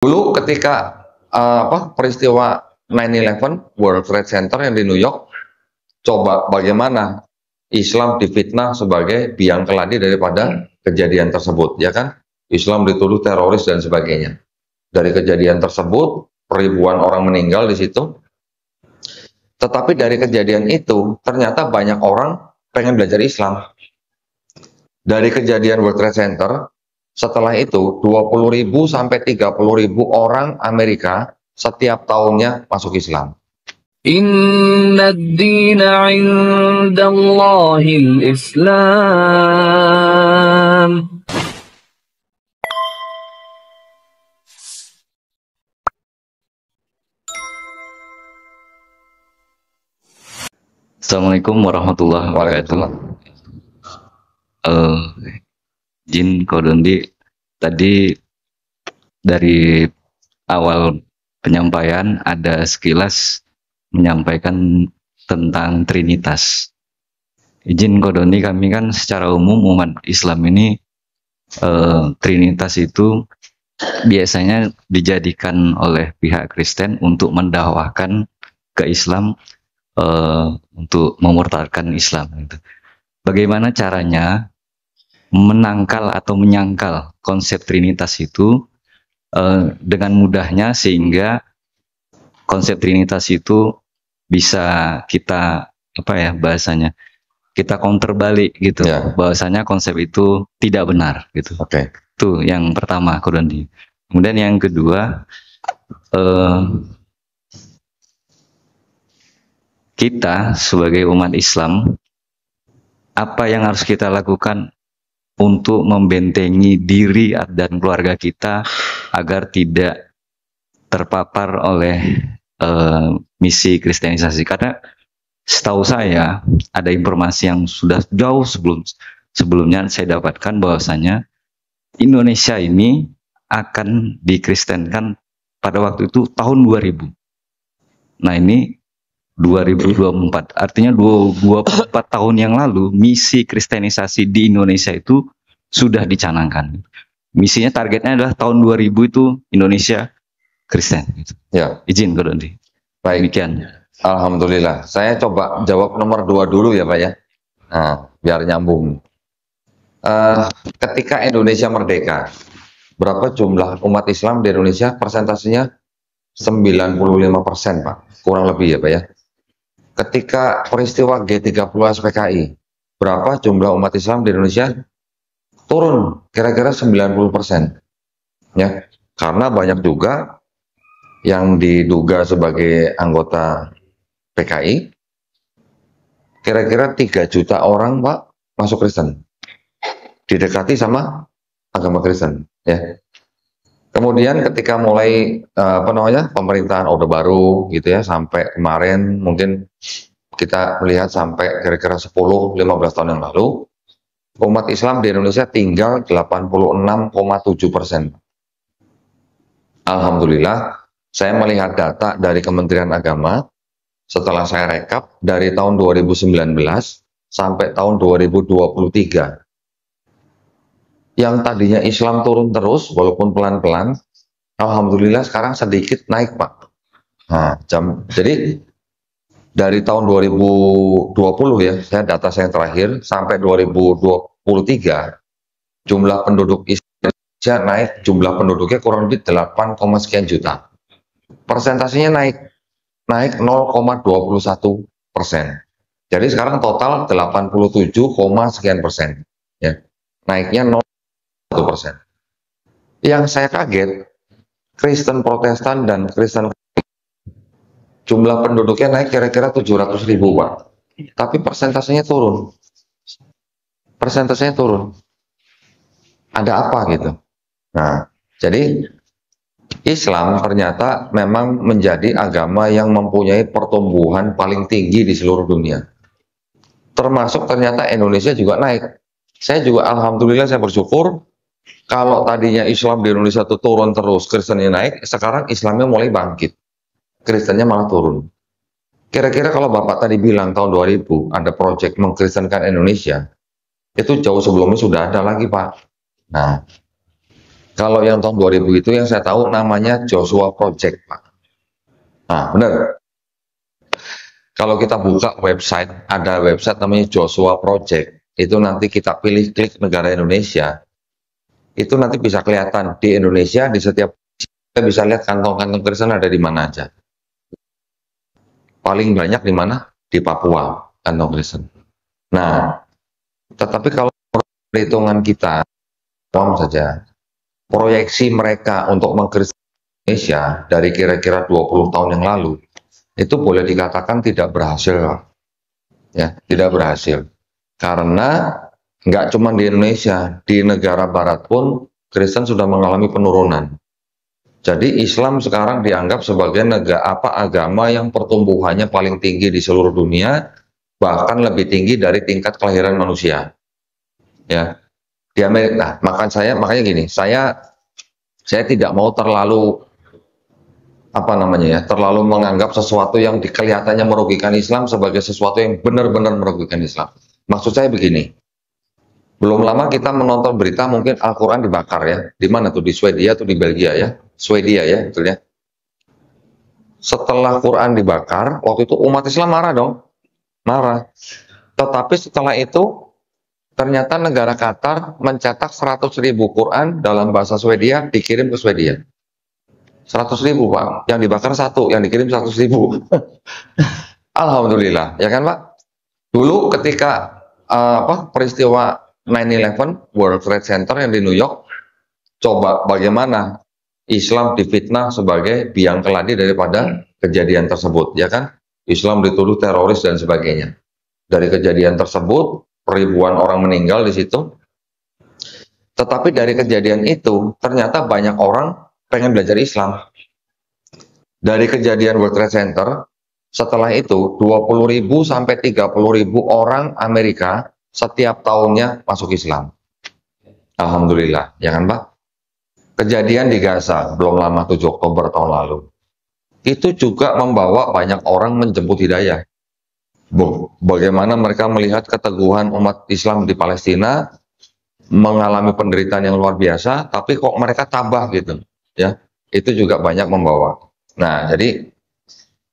Dulu ketika peristiwa 9/11 World Trade Center yang di New York, coba bagaimana Islam difitnah sebagai biang keladi daripada kejadian tersebut, ya kan? Islam dituduh teroris dan sebagainya. Dari kejadian tersebut, ribuan orang meninggal di situ. Tetapi dari kejadian itu, ternyata banyak orang pengen belajar Islam. Dari kejadian World Trade Center, setelah itu 20.000 sampai 30.000 orang Amerika setiap tahunnya masuk Islam. Inna ad-dina 'indallahil Islam. Assalamualaikum warahmatullahi wabarakatuh. Jin Kodondi, tadi dari awal penyampaian ada sekilas menyampaikan tentang Trinitas. Izin Kodondi, kami kan secara umum umat Islam ini Trinitas itu biasanya dijadikan oleh pihak Kristen untuk mendakwahkan ke Islam, untuk memurtadkan Islam. Gitu. Bagaimana caranya menangkal atau menyangkal konsep Trinitas itu dengan mudahnya sehingga konsep Trinitas itu bisa kita bahasanya kita counter balik gitu, bahwasanya konsep itu tidak benar gitu. Itu yang pertama, Kodondi. Kemudian yang kedua, kita sebagai umat Islam, apa yang harus kita lakukan untuk membentengi diri dan keluarga kita agar tidak terpapar oleh misi kristenisasi? Karena setahu saya ada informasi yang sudah jauh sebelumnya saya dapatkan bahwasanya Indonesia ini akan dikristenkan pada waktu itu tahun 2000. Nah, ini 2024, artinya 24 tahun yang lalu misi kristenisasi di Indonesia itu sudah dicanangkan. Misinya, targetnya adalah tahun 2000 itu Indonesia Kristen. Gitu. Ya. Izin Kodondi. Baik. Demikian. Alhamdulillah. Saya coba jawab nomor 2 dulu ya Pak ya. Nah, biar nyambung. Ketika Indonesia merdeka, berapa jumlah umat Islam di Indonesia? Persentasenya 95% Pak, kurang lebih ya Pak ya. Ketika peristiwa G30 SPKI, berapa jumlah umat Islam di Indonesia? Turun, kira-kira 90%. Ya, karena banyak juga yang diduga sebagai anggota PKI, kira-kira 3 juta orang Pak masuk Kristen, didekati sama agama Kristen. Ya. Kemudian ketika mulai pemerintahan Orde Baru gitu ya, sampai kemarin mungkin kita melihat sampai kira-kira 10-15 tahun yang lalu, umat Islam di Indonesia tinggal 86,7%. Alhamdulillah, saya melihat data dari Kementerian Agama setelah saya rekap dari tahun 2019 sampai tahun 2023. Yang tadinya Islam turun terus, walaupun pelan-pelan, alhamdulillah sekarang sedikit naik Pak. Nah, jadi dari tahun 2020 ya, data saya yang terakhir, sampai 2023, jumlah penduduk Indonesia naik, jumlah penduduknya kurang lebih 8, sekian juta. Persentasenya naik 0,21%. Jadi sekarang total 87, sekian persen. Ya, naiknya 0,1%. Yang saya kaget, Kristen Protestan dan Kristen jumlah penduduknya naik kira-kira 700.000 Pak. Tapi persentasenya turun. Ada apa gitu? Nah, jadi Islam ternyata memang menjadi agama yang mempunyai pertumbuhan paling tinggi di seluruh dunia. Termasuk ternyata Indonesia juga naik. Saya juga alhamdulillah, saya bersyukur. Kalau tadinya Islam di Indonesia itu turun terus, Kristennya naik, sekarang Islamnya mulai bangkit. Kristennya malah turun. Kira-kira kalau Bapak tadi bilang tahun 2000 ada proyek mengkristenkan Indonesia, itu jauh sebelumnya sudah ada lagi Pak. Nah, Kalau yang tahun 2000 itu yang saya tahu namanya Joshua Project, Pak. Nah, benar. Kalau kita buka website, ada website namanya Joshua Project. Itu nanti kita pilih klik negara Indonesia. Itu nanti bisa kelihatan di Indonesia, di setiap kita bisa lihat kantong-kantong Kristen ada di mana aja. Paling banyak di mana? Di Papua, kantong Kristen. Nah, tetapi kalau perhitungan kita, paham saja, proyeksi mereka untuk mengkristen Indonesia dari kira-kira 20 tahun yang lalu, itu boleh dikatakan tidak berhasil, ya, tidak berhasil. Karena nggak cuma di Indonesia, di negara Barat pun Kristen sudah mengalami penurunan. Jadi Islam sekarang dianggap sebagai agama yang pertumbuhannya paling tinggi di seluruh dunia, bahkan lebih tinggi dari tingkat kelahiran manusia. Ya, di Amerika. Nah, makanya gini, saya tidak mau terlalu terlalu menganggap sesuatu yang kelihatannya merugikan Islam sebagai sesuatu yang benar-benar merugikan Islam. Maksud saya begini, belum lama kita menonton berita mungkin Al-Quran dibakar ya, di mana tuh, di Swedia atau di Belgia ya, Swedia ya, betul ya. Setelah Quran dibakar, waktu itu umat Islam marah dong, marah. Tetapi setelah itu ternyata negara Qatar mencetak 100.000 Quran dalam bahasa Swedia dikirim ke Swedia. 100.000 Pak, yang dibakar 1, yang dikirim 100.000. Alhamdulillah, ya kan Pak? Dulu ketika peristiwa 9/11 World Trade Center yang di New York, coba bagaimana Islam difitnah sebagai biang keladi daripada kejadian tersebut, ya kan? Islam dituduh teroris dan sebagainya. Dari kejadian tersebut, ribuan orang meninggal di situ. Tetapi dari kejadian itu, ternyata banyak orang pengen belajar Islam. Dari kejadian World Trade Center, setelah itu 20.000 sampai 30.000 orang Amerika setiap tahunnya masuk Islam. Alhamdulillah, ya kan Pak? Kejadian di Gaza belum lama 7 Oktober tahun lalu. Itu juga membawa banyak orang menjemput hidayah. Bagaimana mereka melihat keteguhan umat Islam di Palestina mengalami penderitaan yang luar biasa, tapi kok mereka tabah gitu. Ya, itu juga banyak membawa. Nah, jadi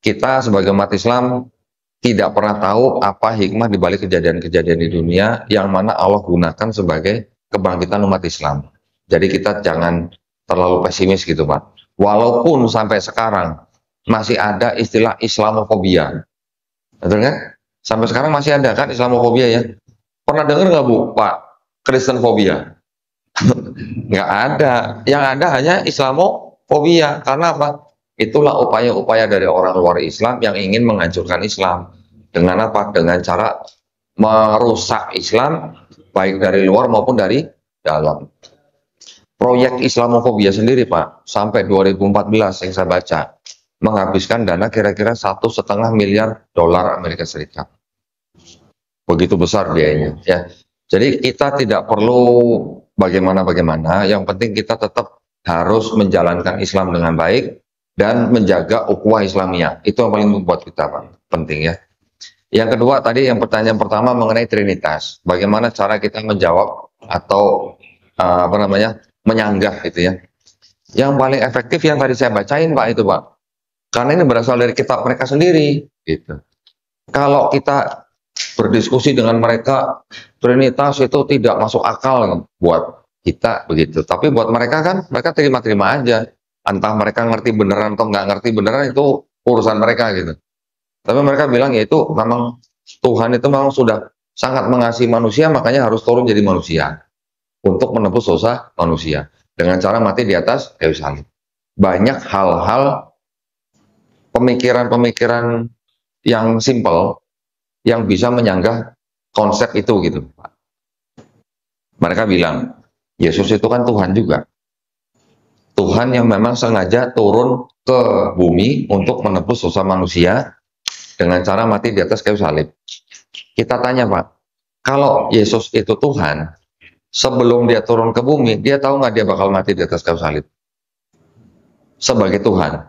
kita sebagai umat Islam tidak pernah tahu apa hikmah di balik kejadian-kejadian di dunia yang mana Allah gunakan sebagai kebangkitan umat Islam. Jadi kita jangan terlalu pesimis gitu Pak. Walaupun sampai sekarang masih ada istilah Islamofobia, betul kan? Sampai sekarang masih ada kan Islamofobia ya? Pernah dengar nggak Bu Pak? Kristenfobia? Nggak ada, yang ada hanya Islamofobia. Karena apa? Itulah upaya-upaya dari orang luar Islam yang ingin menghancurkan Islam. Dengan apa? Dengan cara merusak Islam, baik dari luar maupun dari dalam. Proyek Islamofobia sendiri Pak, sampai 2014 yang saya baca, menghabiskan dana kira-kira 1,5 miliar dolar Amerika Serikat. Begitu besar biayanya ya. Jadi kita tidak perlu bagaimana, yang penting kita tetap harus menjalankan Islam dengan baik dan menjaga ukhuwah Islamiyah. Itu yang paling membuat kita Pak, penting ya. Yang kedua tadi, yang pertanyaan pertama mengenai Trinitas. Bagaimana cara kita menjawab atau menyanggah gitu ya. Yang paling efektif yang tadi saya bacain Pak itu Pak. Karena ini berasal dari kitab mereka sendiri gitu. Kalau kita berdiskusi dengan mereka, Trinitas itu tidak masuk akal buat kita begitu. Tapi buat mereka kan, mereka terima-terima aja. Entah mereka ngerti beneran atau nggak ngerti beneran, itu urusan mereka gitu. Tapi mereka bilang ya itu memang Tuhan itu memang sudah sangat mengasihi manusia, makanya harus turun jadi manusia untuk menebus dosa manusia dengan cara mati di atas kayu salib. Banyak hal-hal pemikiran-pemikiran yang simpel yang bisa menyanggah konsep itu gitu. Mereka bilang Yesus itu kan Tuhan juga. Tuhan yang memang sengaja turun ke bumi untuk menebus dosa manusia dengan cara mati di atas kayu salib. Kita tanya Pak, kalau Yesus itu Tuhan, sebelum dia turun ke bumi, dia tahu nggak dia bakal mati di atas kayu salib? Sebagai Tuhan,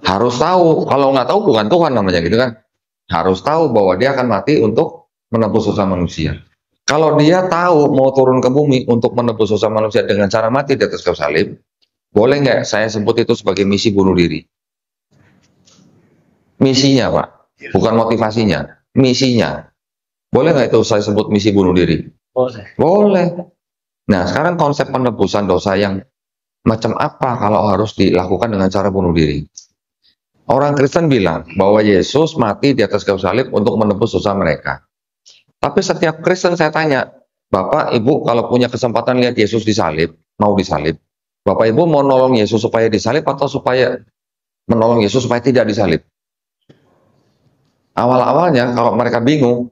harus tahu. Kalau nggak tahu bukan Tuhan namanya gitu kan. Harus tahu bahwa dia akan mati untuk menebus dosa manusia. Kalau dia tahu mau turun ke bumi untuk menebus dosa manusia dengan cara mati di atas kayu salib, boleh nggak saya sebut itu sebagai misi bunuh diri? Misinya, Pak. Bukan motivasinya. Misinya. Boleh nggak itu saya sebut misi bunuh diri? Boleh. Boleh. Nah, sekarang konsep penebusan dosa yang macam apa kalau harus dilakukan dengan cara bunuh diri? Orang Kristen bilang bahwa Yesus mati di atas kayu salib untuk menebus dosa mereka. Tapi setiap Kristen saya tanya, Bapak, Ibu kalau punya kesempatan lihat Yesus disalib, mau disalib, Bapak Ibu mau nolong Yesus supaya disalib atau supaya menolong Yesus supaya tidak disalib? Awal-awalnya kalau mereka bingung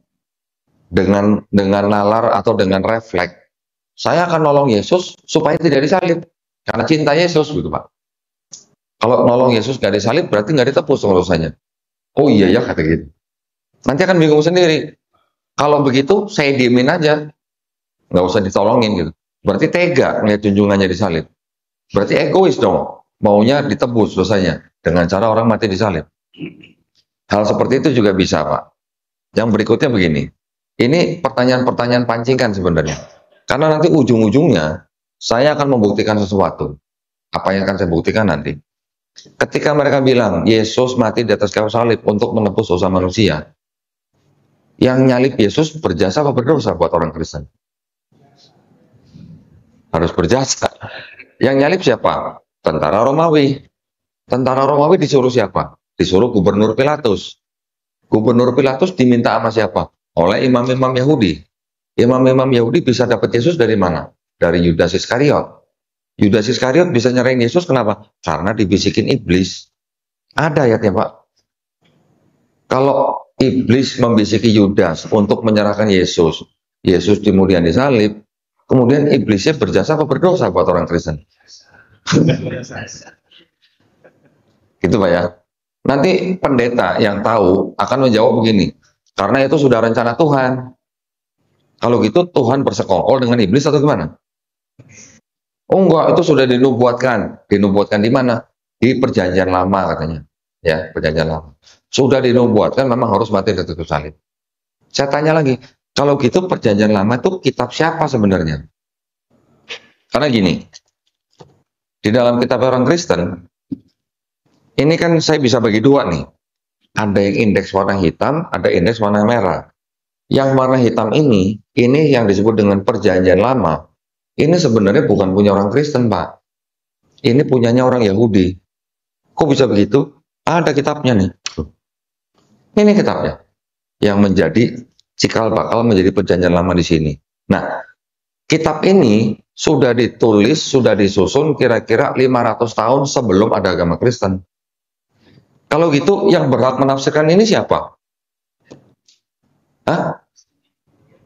dengan nalar atau dengan refleks, saya akan nolong Yesus supaya tidak disalib karena cinta Yesus gitu, Pak. Kalau nolong Yesus gak disalib berarti nggak ditebus dosanya. Oh iya ya kata gitu. Nanti akan bingung sendiri. Kalau begitu saya diemin aja, nggak usah ditolongin gitu. Berarti tega melihat junjungannya disalib. Berarti egois dong, maunya ditebus dosanya dengan cara orang mati disalib. Hal seperti itu juga bisa, Pak. Yang berikutnya begini. Ini pertanyaan-pertanyaan pancingan sebenarnya. Karena nanti ujung-ujungnya saya akan membuktikan sesuatu. Apa yang akan saya buktikan nanti? Ketika mereka bilang Yesus mati di atas kayu salib untuk menebus dosa manusia, yang nyalip Yesus berjasa apa berdosa buat orang Kristen? Harus berjasa. Yang nyalip siapa? Tentara Romawi. Tentara Romawi disuruh siapa? Disuruh Gubernur Pilatus. Gubernur Pilatus diminta sama siapa? Oleh imam-imam Yahudi. Imam-imam Yahudi bisa dapat Yesus dari mana? Dari Yudas Iskariot. Yudas Iskariot bisa nyerahin Yesus kenapa? Karena dibisikin iblis. Ada ayatnya, Pak. Kalau iblis membisiki Yudas untuk menyerahkan Yesus, Yesus kemudian disalib, kemudian iblisnya berjasa apa berdosa buat orang Kristen? Gitu, Pak ya. Nanti pendeta yang tahu akan menjawab begini, karena itu sudah rencana Tuhan. Kalau gitu Tuhan bersekongkol dengan iblis atau gimana? Oh enggak, itu sudah dinubuatkan. Dinubuatkan di mana? Di perjanjian lama katanya. Ya, perjanjian lama. Sudah dinubuatkan memang harus mati di atas kayu salib. Saya tanya lagi, kalau gitu perjanjian lama itu kitab siapa sebenarnya? Karena gini, di dalam kitab orang Kristen, ini kan saya bisa bagi dua nih. Ada yang indeks warna hitam, ada indeks warna merah. Yang warna hitam ini yang disebut dengan perjanjian lama. Ini sebenarnya bukan punya orang Kristen, Pak. Ini punyanya orang Yahudi. Kok bisa begitu? Ada kitabnya nih. Ini kitabnya. Yang menjadi cikal bakal menjadi perjanjian lama di sini. Nah, kitab ini sudah ditulis, sudah disusun kira-kira 500 tahun sebelum ada agama Kristen. Kalau gitu, yang berhak menafsirkan ini siapa? Hah?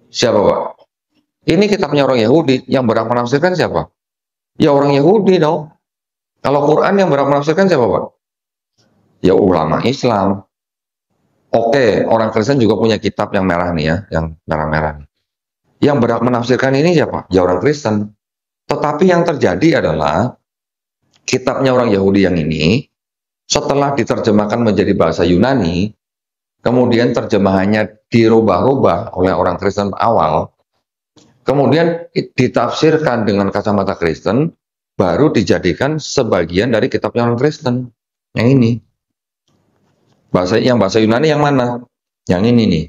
Siapa, Pak? Ini kitabnya orang Yahudi, yang berhak menafsirkan siapa? Ya orang Yahudi dong. Kalau Quran yang berhak menafsirkan siapa, Pak? Ya ulama Islam. Oke, orang Kristen juga punya kitab yang merah nih ya, yang merah-merah. Yang berhak menafsirkan ini siapa? Ya orang Kristen. Tetapi yang terjadi adalah kitabnya orang Yahudi yang ini, setelah diterjemahkan menjadi bahasa Yunani, kemudian terjemahannya dirubah-rubah oleh orang Kristen awal, kemudian ditafsirkan dengan kacamata Kristen, baru dijadikan sebagian dari kitabnya orang Kristen. Yang ini. Bahasa Yunani yang mana? Yang ini nih.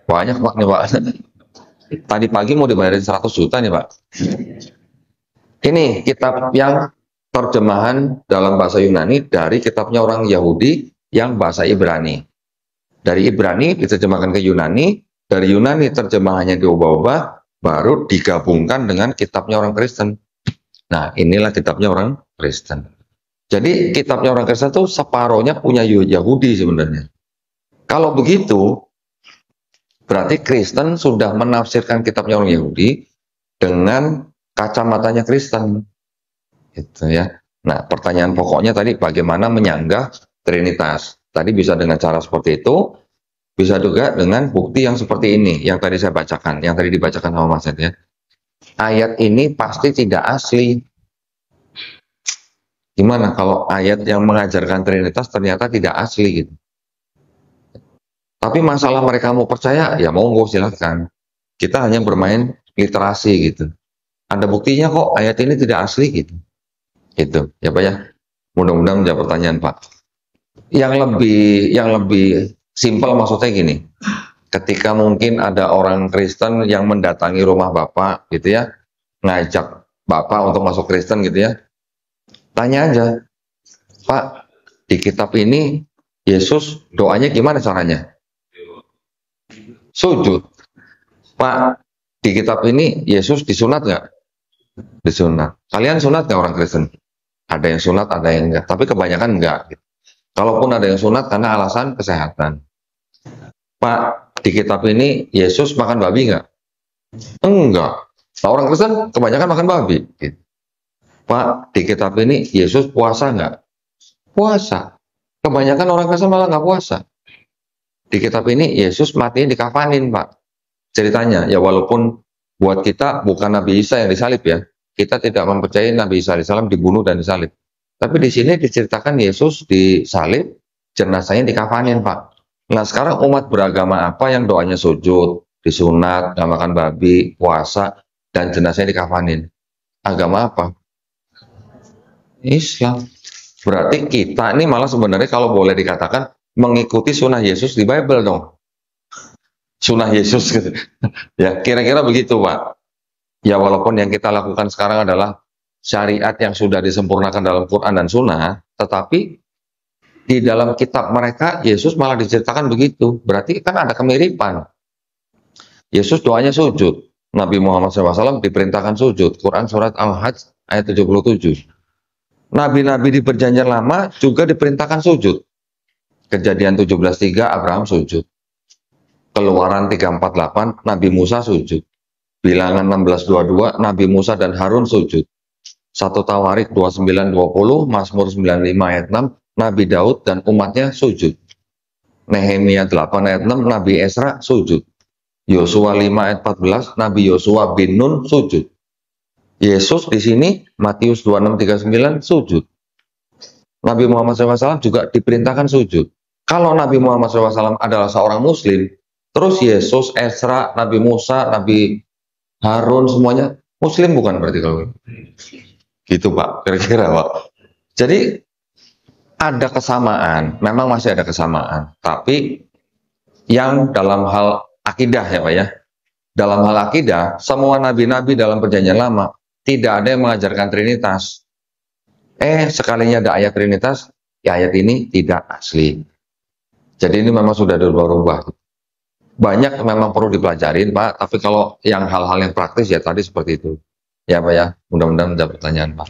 Banyak, Pak, nih, Pak. Tadi pagi mau dibayarin 100 juta nih, Pak. Ini kitab yang terjemahan dalam bahasa Yunani dari kitabnya orang Yahudi yang bahasa Ibrani. Dari Ibrani diterjemahkan ke Yunani, dari Yunani terjemahannya diubah-ubah, baru digabungkan dengan kitabnya orang Kristen. Nah, inilah kitabnya orang Kristen. Jadi kitabnya orang Kristen itu separohnya punya Yahudi sebenarnya. Kalau begitu, berarti Kristen sudah menafsirkan kitabnya orang Yahudi dengan kacamatanya Kristen. Gitu ya. Nah, pertanyaan pokoknya tadi bagaimana menyanggah Trinitas. Tadi bisa dengan cara seperti itu, bisa juga dengan bukti yang seperti ini, yang tadi saya bacakan, yang tadi dibacakan sama Mas Ed ya. Ayat ini pasti tidak asli. Gimana kalau ayat yang mengajarkan Trinitas ternyata tidak asli gitu? Tapi masalah mereka mau percaya, ya monggo silahkan. Kita hanya bermain literasi gitu. Ada buktinya kok ayat ini tidak asli gitu. Gitu, ya Pak ya. Mudah-mudahan menjawab pertanyaan Pak. Yang lebih simpel maksudnya gini. Ketika mungkin ada orang Kristen yang mendatangi rumah Bapak gitu ya, ngajak Bapak untuk masuk Kristen gitu ya. Tanya aja, Pak, di kitab ini Yesus doanya gimana caranya? Sujud. Pak, di kitab ini Yesus disunat nggak? Disunat. Kalian sunat nggak orang Kristen? Ada yang sunat, ada yang enggak. Tapi kebanyakan enggak. Kalaupun ada yang sunat karena alasan kesehatan. Pak, di kitab ini Yesus makan babi nggak? Enggak. Nah, orang Kristen kebanyakan makan babi. Gitu. Pak, di kitab ini Yesus puasa nggak? Puasa. Kebanyakan orang Kristen malah nggak puasa. Di kitab ini Yesus matinya dikafanin, Pak. Ceritanya, ya walaupun buat kita bukan Nabi Isa yang disalib ya. Kita tidak mempercayai Nabi Isa AS dibunuh dan disalib. Tapi di sini diceritakan Yesus disalib, jenazahnya dikafanin, Pak. Nah sekarang umat beragama apa yang doanya sujud, disunat, nggak makan babi, puasa, dan jenazahnya dikafanin? Agama apa? Islam. Berarti kita ini malah sebenarnya kalau boleh dikatakan mengikuti sunnah Yesus di Bible dong. Sunnah Yesus gitu. Ya, kira-kira begitu, Pak. Ya walaupun yang kita lakukan sekarang adalah syariat yang sudah disempurnakan dalam Quran dan Sunnah, tetapi di dalam kitab mereka Yesus malah diceritakan begitu. Berarti kan ada kemiripan. Yesus doanya sujud. Nabi Muhammad SAW diperintahkan sujud. Quran surat Al-Hajj ayat 77. Nabi-nabi di perjanjian lama juga diperintahkan sujud. Kejadian 17:3 Abraham sujud. Keluaran 3:48 Nabi Musa sujud. Bilangan 16:22 Nabi Musa dan Harun sujud. 1 Tawarik 29:20, Mazmur 95 ayat 6 Nabi Daud dan umatnya sujud. Nehemia 8 ayat 6 Nabi Esra sujud. Yosua 5 ayat 14 Nabi Yosua bin Nun sujud. Yesus di sini Matius 26:39 sujud. Nabi Muhammad SAW juga diperintahkan sujud. Kalau Nabi Muhammad SAW adalah seorang Muslim, terus Yesus, Esra, Nabi Musa, Nabi Harun semuanya Muslim bukan berarti kalau gitu Pak, kira-kira Pak. Jadi ada kesamaan, memang masih ada kesamaan, tapi yang dalam hal akidah ya Pak ya. Dalam hal akidah, semua nabi-nabi dalam perjanjian lama tidak ada yang mengajarkan Trinitas. Sekalinya ada ayat Trinitas, ya ayat ini tidak asli. Jadi ini memang sudah berubah-ubah. Banyak memang perlu dipelajarin Pak, tapi kalau yang hal-hal yang praktis ya tadi seperti itu. Ya Pak ya, mudah-mudahan menjawab pertanyaan Pak.